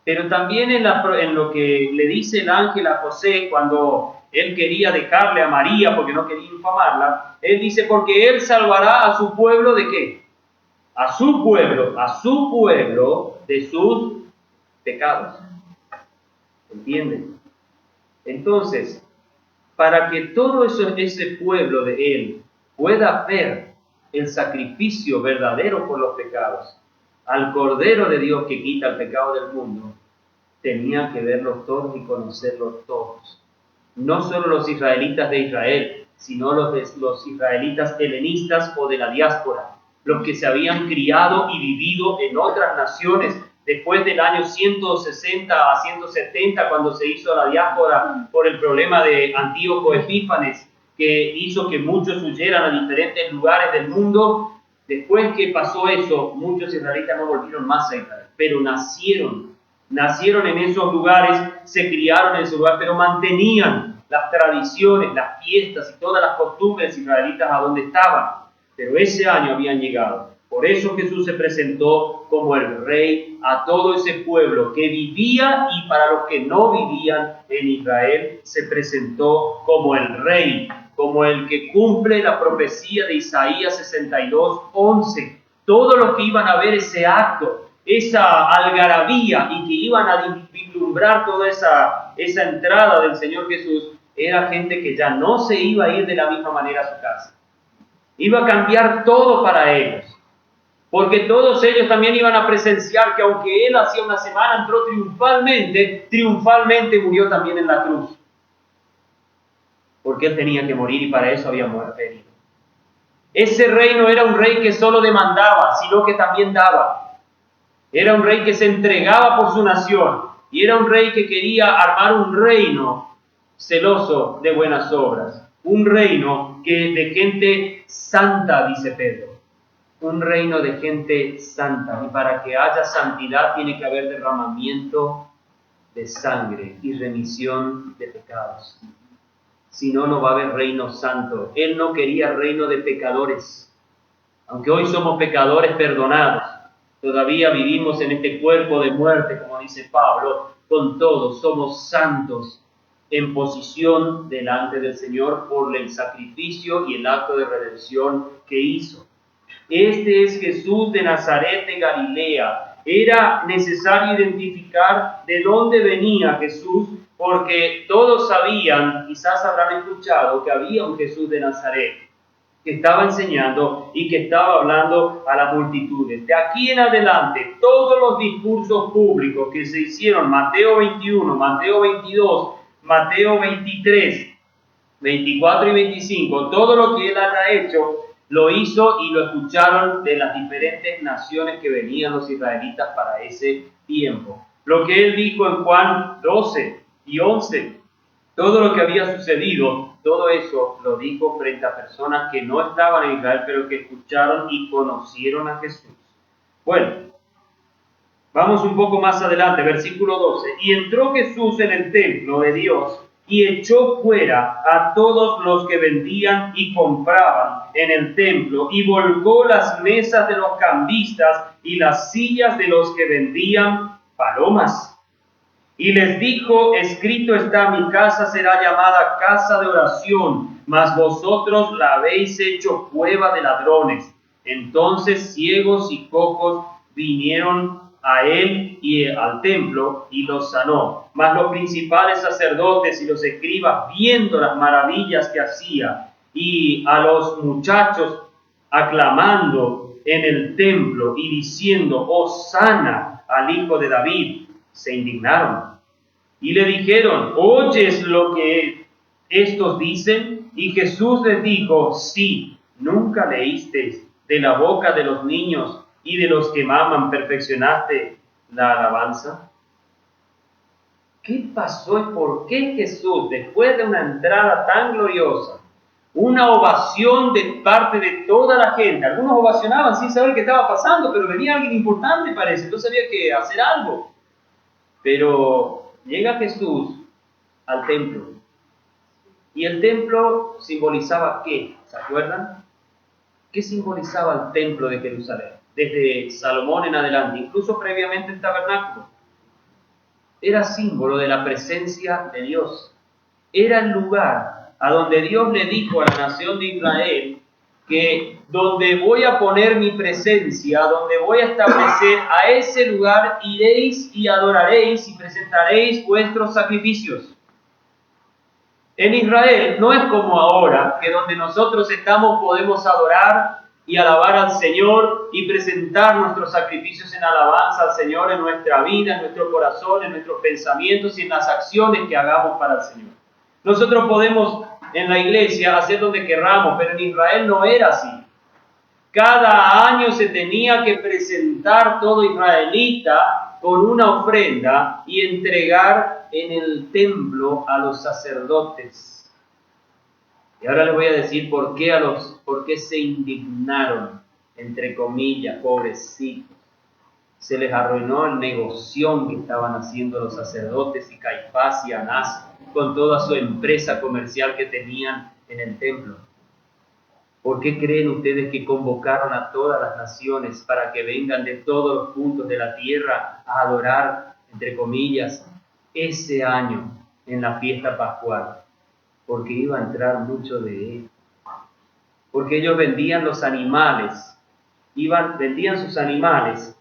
Pero también en lo que le dice el ángel a José cuando él quería dejarle a María porque no quería infamarla, él dice, porque él salvará a su pueblo ¿de qué? A su pueblo de sus pecados. ¿Entienden? Entonces, para que todo ese pueblo de él pueda ver el sacrificio verdadero por los pecados, al Cordero de Dios que quita el pecado del mundo, tenía que verlos todos y conocerlos todos. No solo los israelitas de Israel, sino los israelitas helenistas o de la diáspora, los que se habían criado y vivido en otras naciones después del año 160 a 170, cuando se hizo la diáspora por el problema de Antíoco Epífanes, que hizo que muchos huyeran a diferentes lugares del mundo. Después que pasó eso, muchos israelitas no volvieron más a Israel, pero nacieron en esos lugares, se criaron en esos lugares, pero mantenían las tradiciones, las fiestas y todas las costumbres israelitas a donde estaban. Pero ese año habían llegado. Por eso Jesús se presentó como el Rey a todo ese pueblo que vivía, y para los que no vivían en Israel, se presentó como el Rey, como el que cumple la profecía de Isaías 62:11. Todos los que iban a ver ese acto, esa algarabía, y que iban a vislumbrar toda esa entrada del Señor Jesús, era gente que ya no se iba a ir de la misma manera a su casa. Iba a cambiar todo para ellos. Porque todos ellos también iban a presenciar que aunque Él hacía una semana entró triunfalmente murió también en la cruz. Porque Él tenía que morir y para eso había muerto. Ese rey no era un rey que solo demandaba, sino que también daba. Era un rey que se entregaba por su nación. Y era un rey que quería armar un reino celoso de buenas obras. Un reino de gente santa, dice Pedro. Un reino de gente santa, y para que haya santidad tiene que haber derramamiento de sangre y remisión de pecados. Si no, no va a haber reino santo. Él no quería reino de pecadores, aunque hoy somos pecadores perdonados. Todavía vivimos en este cuerpo de muerte, como dice Pablo, con todo somos santos en posición delante del Señor por el sacrificio y el acto de redención que hizo. Este es Jesús de Nazaret de Galilea. Era necesario identificar de dónde venía Jesús, porque todos sabían, quizás habrán escuchado, que había un Jesús de Nazaret que estaba enseñando y que estaba hablando a las multitudes. De aquí en adelante, todos los discursos públicos que se hicieron, Mateo 21, Mateo 22, Mateo 23, 24 y 25, todo lo que él haya hecho, lo hizo y lo escucharon de las diferentes naciones que venían los israelitas para ese tiempo. Lo que él dijo en Juan 12 y 11, todo lo que había sucedido, todo eso lo dijo frente a personas que no estaban en Israel, pero que escucharon y conocieron a Jesús. Bueno, vamos un poco más adelante, versículo 12. Y entró Jesús en el templo de Dios y echó fuera a todos los que vendían y compraban en el templo, y volcó las mesas de los cambistas y las sillas de los que vendían palomas. Y les dijo: escrito está, mi casa será llamada casa de oración, mas vosotros la habéis hecho cueva de ladrones. Entonces ciegos y cojos vinieron a él y al templo, y los sanó. Mas los principales sacerdotes y los escribas, viendo las maravillas que hacía, y a los muchachos aclamando en el templo y diciendo: Hosana al Hijo de David, se indignaron y le dijeron: ¿oyes lo que estos dicen? Y Jesús les dijo: sí, ¿nunca leísteis de la boca de los niños y de los que maman perfeccionaste la alabanza? ¿Qué pasó y por qué Jesús, después de una entrada tan gloriosa, una ovación de parte de toda la gente, algunos ovacionaban sin saber qué estaba pasando, pero venía alguien importante, parece, entonces había que hacer algo, pero llega Jesús al templo, y el templo simbolizaba ¿qué? ¿Se acuerdan? ¿Qué simbolizaba el templo de Jerusalén? Desde Salomón en adelante, incluso previamente el tabernáculo. Era símbolo de la presencia de Dios. Era el lugar a donde Dios le dijo a la nación de Israel que donde voy a poner mi presencia, donde voy a establecer, a ese lugar iréis y adoraréis y presentaréis vuestros sacrificios. En Israel no es como ahora, que donde nosotros estamos podemos adorar y alabar al Señor y presentar nuestros sacrificios en alabanza al Señor en nuestra vida, en nuestro corazón, en nuestros pensamientos y en las acciones que hagamos para el Señor. Nosotros podemos en la iglesia hacer donde querramos, pero en Israel no era así. Cada año se tenía que presentar todo israelita con una ofrenda y entregar en el templo a los sacerdotes. Y ahora les voy a decir por qué se indignaron, entre comillas, pobrecitos. Se les arruinó el negocio que estaban haciendo los sacerdotes y Caifás y Anás con toda su empresa comercial que tenían en el templo. ¿Por qué creen ustedes que convocaron a todas las naciones para que vengan de todos los puntos de la tierra a adorar, entre comillas, ese año en la fiesta pascual? Porque iba a entrar mucho de él. Porque ellos vendían los animales, vendían sus animales,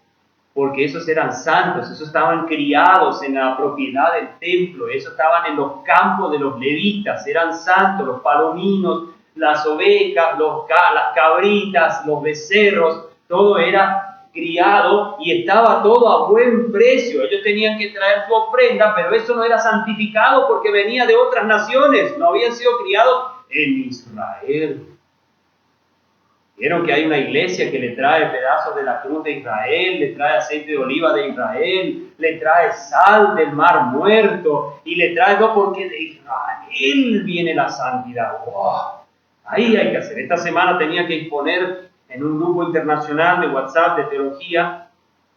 porque esos eran santos, esos estaban criados en la propiedad del templo, esos estaban en los campos de los levitas, eran santos, los palominos, las ovejas, las cabritas, los becerros, todo era criado y estaba todo a buen precio. Ellos tenían que traer su ofrenda, pero eso no era santificado porque venía de otras naciones, no habían sido criados en Israel. Vieron que hay una iglesia que le trae pedazos de la cruz de Israel, le trae aceite de oliva de Israel, le trae sal del mar muerto y le trae todo porque de Israel viene la santidad. ¡Wow! Ahí hay que hacer. Esta semana tenía que exponer en un grupo internacional de WhatsApp de teología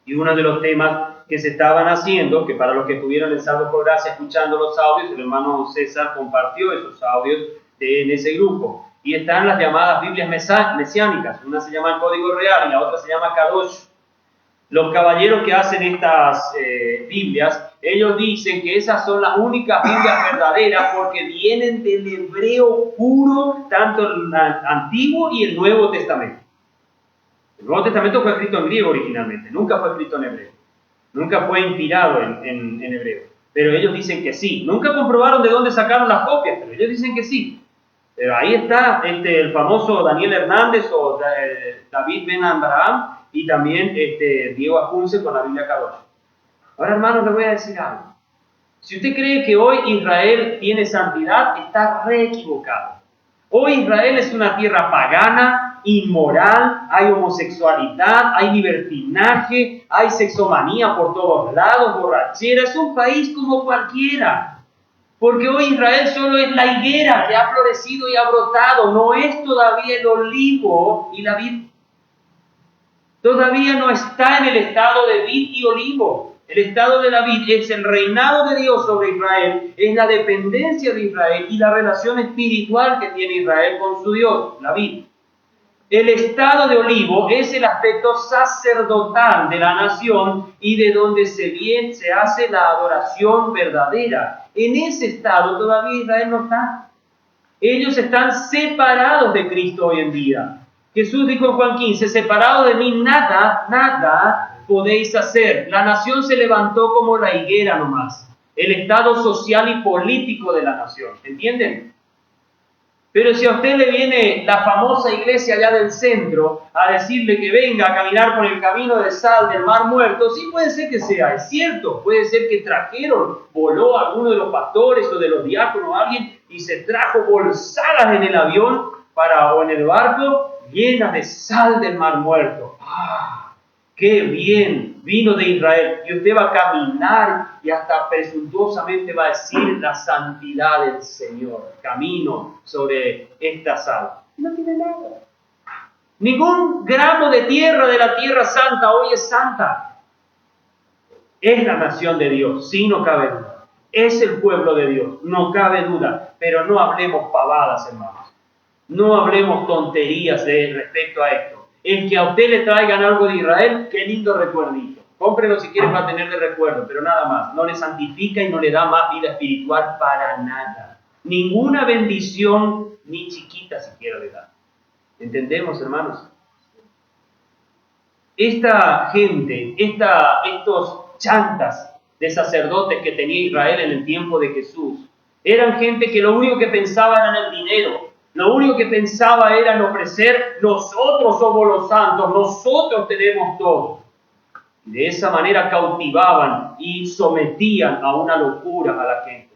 y uno de los temas que se estaban haciendo, que para los que estuvieron en Salvo por Gracia escuchando los audios, el hermano César compartió esos audios en ese grupo. Y están las llamadas Biblias mesiánicas. Una se llama el Código Real y la otra se llama Kadosh. Los caballeros que hacen estas Biblias, ellos dicen que esas son las únicas Biblias verdaderas porque vienen del hebreo puro, tanto el Antiguo y el Nuevo Testamento. El Nuevo Testamento fue escrito en griego originalmente, nunca fue escrito en hebreo, nunca fue inspirado en hebreo. Pero ellos dicen que sí. Nunca comprobaron de dónde sacaron las copias, pero ellos dicen que sí. Pero ahí está el famoso Daniel Hernández o David Ben Abraham y también Diego Akunce con la Biblia Kadosh. Ahora, hermanos, les voy a decir algo. Si usted cree que hoy Israel tiene santidad, está re equivocado. Hoy Israel es una tierra pagana, inmoral, hay homosexualidad, hay libertinaje, hay sexomanía por todos lados, borrachera. Es un país como cualquiera. Porque hoy Israel solo es la higuera que ha florecido y ha brotado, no es todavía el olivo y la vid. Todavía no está en el estado de vid y olivo. El estado de la vid es el reinado de Dios sobre Israel, es la dependencia de Israel y la relación espiritual que tiene Israel con su Dios, la vid. El estado de olivo es el aspecto sacerdotal de la nación y de donde se hace la adoración verdadera. En ese estado todavía Israel no está. Ellos están separados de Cristo hoy en día. Jesús dijo en Juan 15, separado de mí nada podéis hacer. La nación se levantó como la higuera nomás. El estado social y político de la nación. ¿Entienden? Pero si a usted le viene la famosa iglesia allá del centro a decirle que venga a caminar por el camino de sal del Mar Muerto, sí puede ser que sea, es cierto, puede ser que voló a alguno de los pastores o de los diáconos o alguien y se trajo bolsadas en el avión o en el barco llenas de sal del Mar Muerto. ¡Ah! ¡Qué bien! Vino de Israel y usted va a caminar y hasta presuntuosamente va a decir la santidad del Señor. Camino sobre esta sal. No tiene nada. Ningún gramo de tierra de la tierra santa hoy es santa. Es la nación de Dios, sí, no cabe duda. Es el pueblo de Dios, no cabe duda. Pero no hablemos pavadas, hermanos. No hablemos tonterías respecto a esto. El que a usted le traigan algo de Israel, qué lindo recuerdito. Cómprelo si quiere para tener de recuerdo, pero nada más. No le santifica y no le da más vida espiritual para nada. Ninguna bendición, ni chiquita siquiera le da. ¿Entendemos, hermanos? Esta gente, estos chantas de sacerdotes que tenía Israel en el tiempo de Jesús, eran gente que lo único que pensaba era en el dinero. Lo único que pensaba era en ofrecer, nosotros somos los santos, nosotros tenemos todo. De esa manera cautivaban y sometían a una locura a la gente.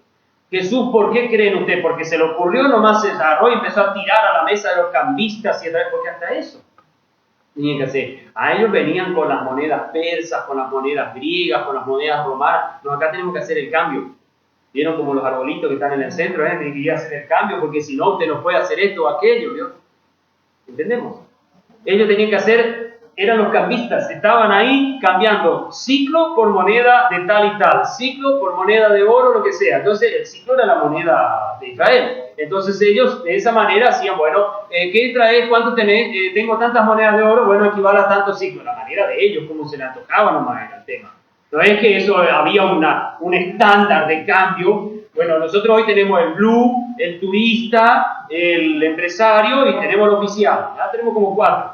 Jesús, ¿por qué creen ustedes? Porque se le ocurrió, nomás se agarró y empezó a tirar a la mesa de los cambistas, porque hasta eso tenían que hacer. A ellos venían con las monedas persas, con las monedas griegas, con las monedas romanas. No, acá tenemos que hacer el cambio. Vieron como los arbolitos que están en el centro, tienen que ir a hacer el cambio, porque si no, usted no puede hacer esto o aquello, ¿vio? ¿Entendemos? Ellos tenían que hacer, eran los cambistas, estaban ahí cambiando ciclo por moneda de tal y tal, ciclo por moneda de oro, lo que sea. Entonces, el ciclo era la moneda de Israel. Entonces, ellos de esa manera hacían, bueno, ¿qué traes? ¿Cuánto tenés? Tengo tantas monedas de oro, bueno, equivale a tanto ciclo. La manera de ellos, como se la tocaba nomás era el tema. No es que eso había un estándar de cambio. Bueno, nosotros hoy tenemos el blue, el turista, el empresario y tenemos el oficial. Ya tenemos como 4.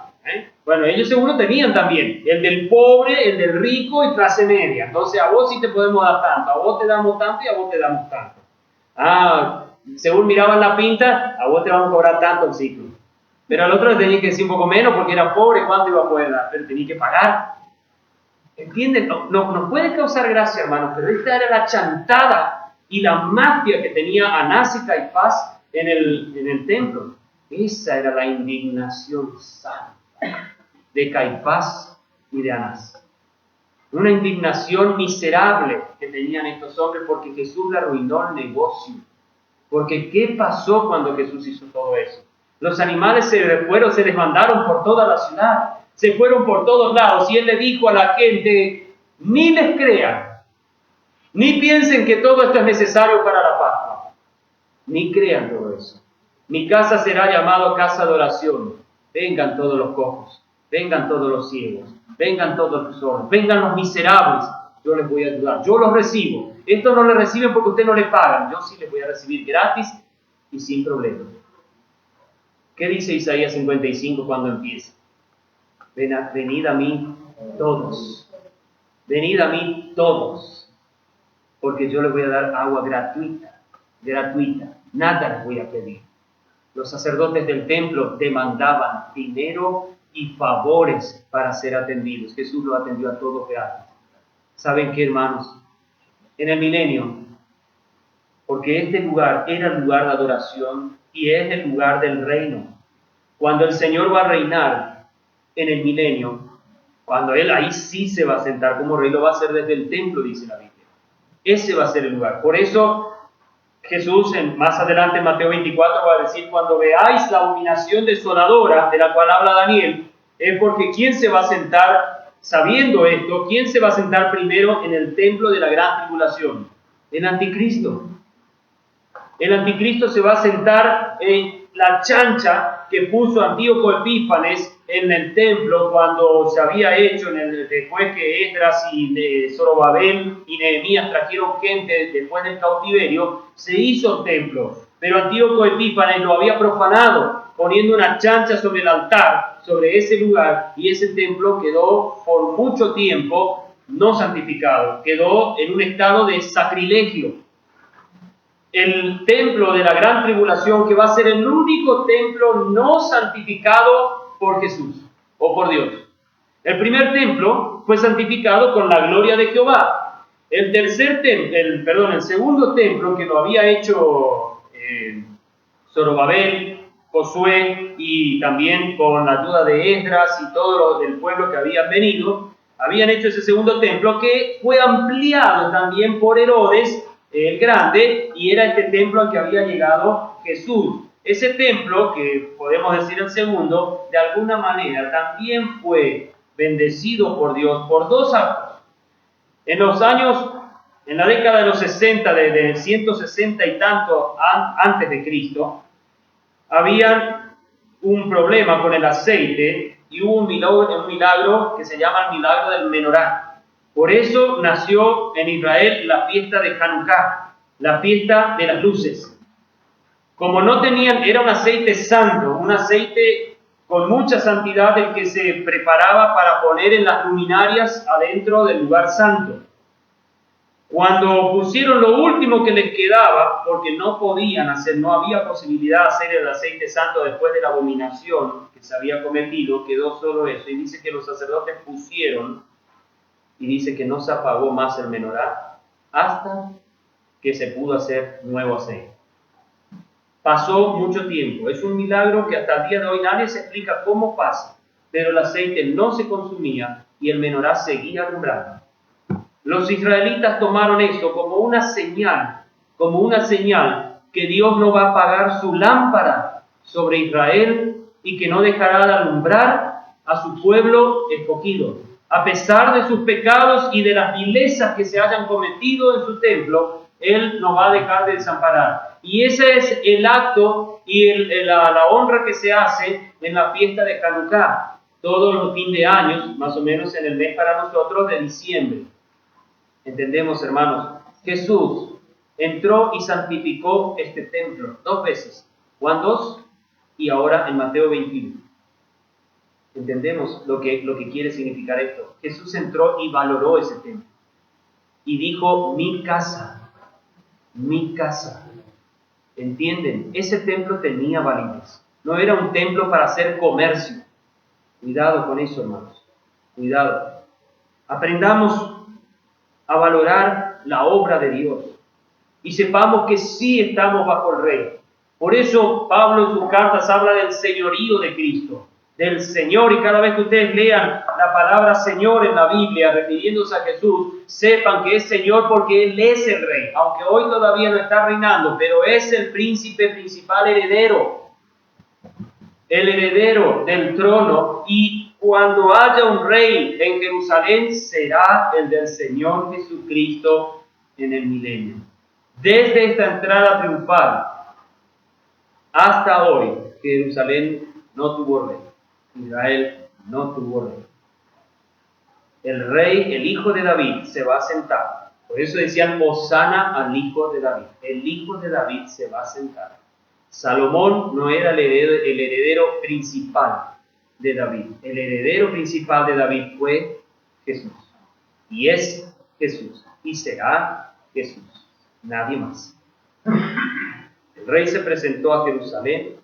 Bueno, ellos seguro tenían también el del pobre, el del rico y clase media. Entonces a vos sí te podemos dar tanto, a vos te damos tanto y a vos te damos tanto. Según miraban la pinta, a vos te vamos a cobrar tanto el ciclo. Pero al otro le tenía que decir un poco menos porque era pobre, ¿cuánto iba a poder dar? Pero tenía que pagar. ¿Entienden? Nos puede causar gracia, hermanos, pero esta era la chantada y la mafia que tenía Anás y Caifás en el templo. Esa era la indignación santa de Caifás y de Anás. Una indignación miserable que tenían estos hombres porque Jesús le arruinó el negocio. Porque ¿qué pasó cuando Jesús hizo todo eso? Los animales se les mandaron por toda la ciudad. Se fueron por todos lados y él le dijo a la gente, ni les crean, ni piensen que todo esto es necesario para la Pascua, ni crean todo eso. Mi casa será llamada casa de oración. Vengan todos los cojos, vengan todos los ciegos, vengan todos los sordos, vengan los miserables, yo les voy a ayudar, yo los recibo. Estos no les reciben porque ustedes no les pagan, yo sí les voy a recibir gratis y sin problema. ¿Qué dice Isaías 55 cuando empieza? Venid a mí todos, venid a mí todos, porque yo les voy a dar agua gratuita, nada les voy a pedir. Los sacerdotes del templo demandaban dinero y favores para ser atendidos. Jesús lo atendió a todos gratis. ¿Saben qué, hermanos? En el milenio, porque este lugar era el lugar de adoración y es el lugar del reino. Cuando el Señor va a reinar en el milenio, cuando Él ahí sí se va a sentar como rey, lo va a hacer desde el templo, dice la Biblia. Ese va a ser el lugar. Por eso Jesús, más adelante en Mateo 24, va a decir, cuando veáis la abominación desoladora de la cual habla Daniel, es porque ¿quién se va a sentar, sabiendo esto, quién se va a sentar primero en el templo de la gran tribulación? El anticristo. El anticristo se va a sentar en la chancha que puso Antíoco Epífanes en el templo cuando se había hecho, después que Esdras y Zorobabel y Nehemías trajeron gente después del cautiverio, se hizo templo. Pero Antíoco Epífanes lo había profanado, poniendo una chancha sobre el altar, sobre ese lugar, y ese templo quedó por mucho tiempo no santificado, quedó en un estado de sacrilegio. El templo de la gran tribulación, que va a ser el único templo no santificado por Jesús o por Dios. El primer templo fue santificado con la gloria de Jehová. El segundo templo, que lo había hecho Zorobabel, Josué, y también con la ayuda de Esdras y todo el pueblo que había venido, habían hecho ese segundo templo que fue ampliado también por Herodes el Grande, y era este templo al que había llegado Jesús. Ese templo, que podemos decir el segundo, de alguna manera también fue bendecido por Dios por dos actos. En la década de los 60, de 160 y tanto antes de Cristo, había un problema con el aceite y hubo un milagro que se llama el milagro del menorá. Por eso nació en Israel la fiesta de Hanukkah, la fiesta de las luces. Como no tenían, era un aceite santo, un aceite con mucha santidad, el que se preparaba para poner en las luminarias adentro del lugar santo. Cuando pusieron lo último que les quedaba, porque no había posibilidad de hacer el aceite santo después de la abominación que se había cometido, quedó solo eso. Y dice que los sacerdotes pusieron, y dice que no se apagó más el menorá hasta que se pudo hacer nuevo aceite. Pasó mucho tiempo. Es un milagro que hasta el día de hoy nadie se explica cómo pasa, pero el aceite no se consumía y el menorá seguía alumbrando. Los israelitas tomaron esto como una señal que Dios no va a apagar su lámpara sobre Israel y que no dejará de alumbrar a su pueblo escogido. A pesar de sus pecados y de las vilezas que se hayan cometido en su templo, Él no va a dejar de desamparar. Y ese es el acto y la honra que se hace en la fiesta de Hanukkah, todos los fines de año, más o menos en el mes para nosotros de diciembre. Entendemos, hermanos, Jesús entró y santificó este templo 2 veces, Juan 2 y ahora en Mateo 21. Entendemos lo que quiere significar esto. Jesús entró y valoró ese templo. Y dijo, mi casa. ¿Entienden? Ese templo tenía validez. No era un templo para hacer comercio. Cuidado con eso, hermanos. Cuidado. Aprendamos a valorar la obra de Dios. Y sepamos que sí estamos bajo el Rey. Por eso Pablo en sus cartas habla del señorío de Cristo, del Señor, y cada vez que ustedes lean la palabra Señor en la Biblia refiriéndose a Jesús, sepan que es Señor porque Él es el Rey, aunque hoy todavía no está reinando, pero es el príncipe principal heredero, el heredero del trono, y cuando haya un rey en Jerusalén será el del Señor Jesucristo en el milenio. Desde esta entrada triunfal hasta hoy, Jerusalén no tuvo rey. Israel no tuvo rey. El rey, el hijo de David, se va a sentar. Por eso decían, Hosana al hijo de David. El hijo de David se va a sentar. Salomón no era el heredero principal de David. El heredero principal de David fue Jesús. Y es Jesús. Y será Jesús. Nadie más. El rey se presentó a Jerusalén.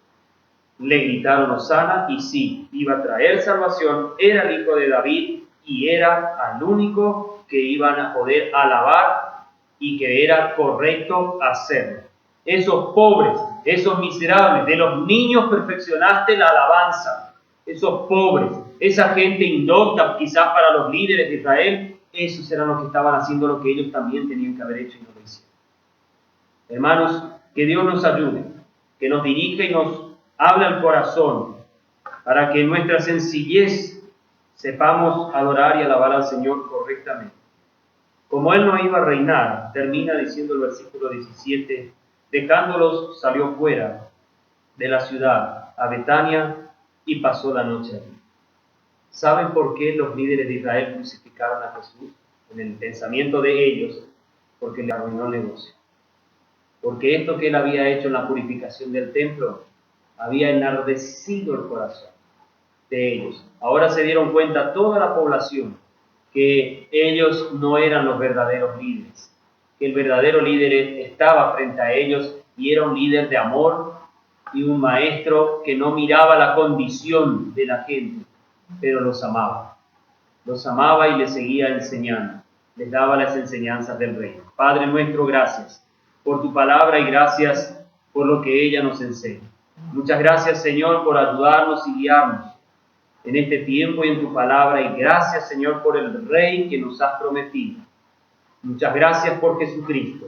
Le gritaron Hosana, y sí, iba a traer salvación. Era el hijo de David y era al único que iban a poder alabar y que era correcto hacerlo. Esos pobres, esos miserables, de los niños perfeccionaste la alabanza. Esos pobres, esa gente indocta quizás para los líderes de Israel, esos eran los que estaban haciendo lo que ellos también tenían que haber hecho y no lo hicieron. Hermanos, que Dios nos ayude, que nos dirija y nos hable al corazón, para que en nuestra sencillez sepamos adorar y alabar al Señor correctamente. Como Él no iba a reinar, termina diciendo el versículo 17, dejándolos salió fuera de la ciudad a Betania y pasó la noche allí. ¿Saben por qué los líderes de Israel crucificaron a Jesús? En el pensamiento de ellos, porque le arruinó el negocio. Porque esto que Él había hecho en la purificación del templo había enardecido el corazón de ellos. Ahora se dieron cuenta toda la población que ellos no eran los verdaderos líderes, que el verdadero líder estaba frente a ellos y era un líder de amor y un maestro que no miraba la condición de la gente, pero los amaba y les seguía enseñando, les daba las enseñanzas del reino. Padre nuestro, gracias por tu palabra y gracias por lo que ella nos enseña. Muchas gracias, Señor, por ayudarnos y guiarnos en este tiempo y en tu palabra, y gracias, Señor, por el Rey que nos has prometido. Muchas gracias por Jesucristo,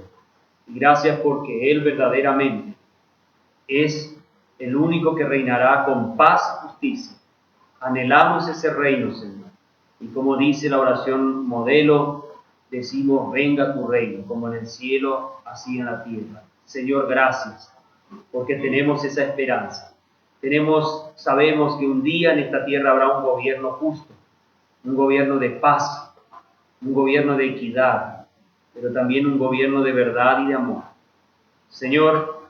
y gracias porque Él verdaderamente es el único que reinará con paz y justicia. Anhelamos ese reino, Señor, y como dice la oración modelo, decimos, venga tu reino, como en el cielo, así en la tierra. Señor, gracias, porque tenemos esa esperanza. Sabemos que un día en esta tierra habrá un gobierno justo, un gobierno de paz, un gobierno de equidad, pero también un gobierno de verdad y de amor. Señor,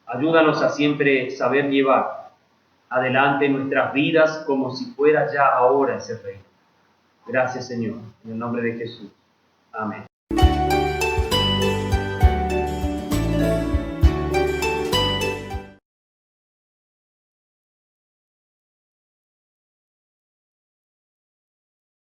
ayúdanos a siempre saber llevar adelante nuestras vidas como si fuera ya ahora ese reino. Gracias, Señor, en el nombre de Jesús. Amén.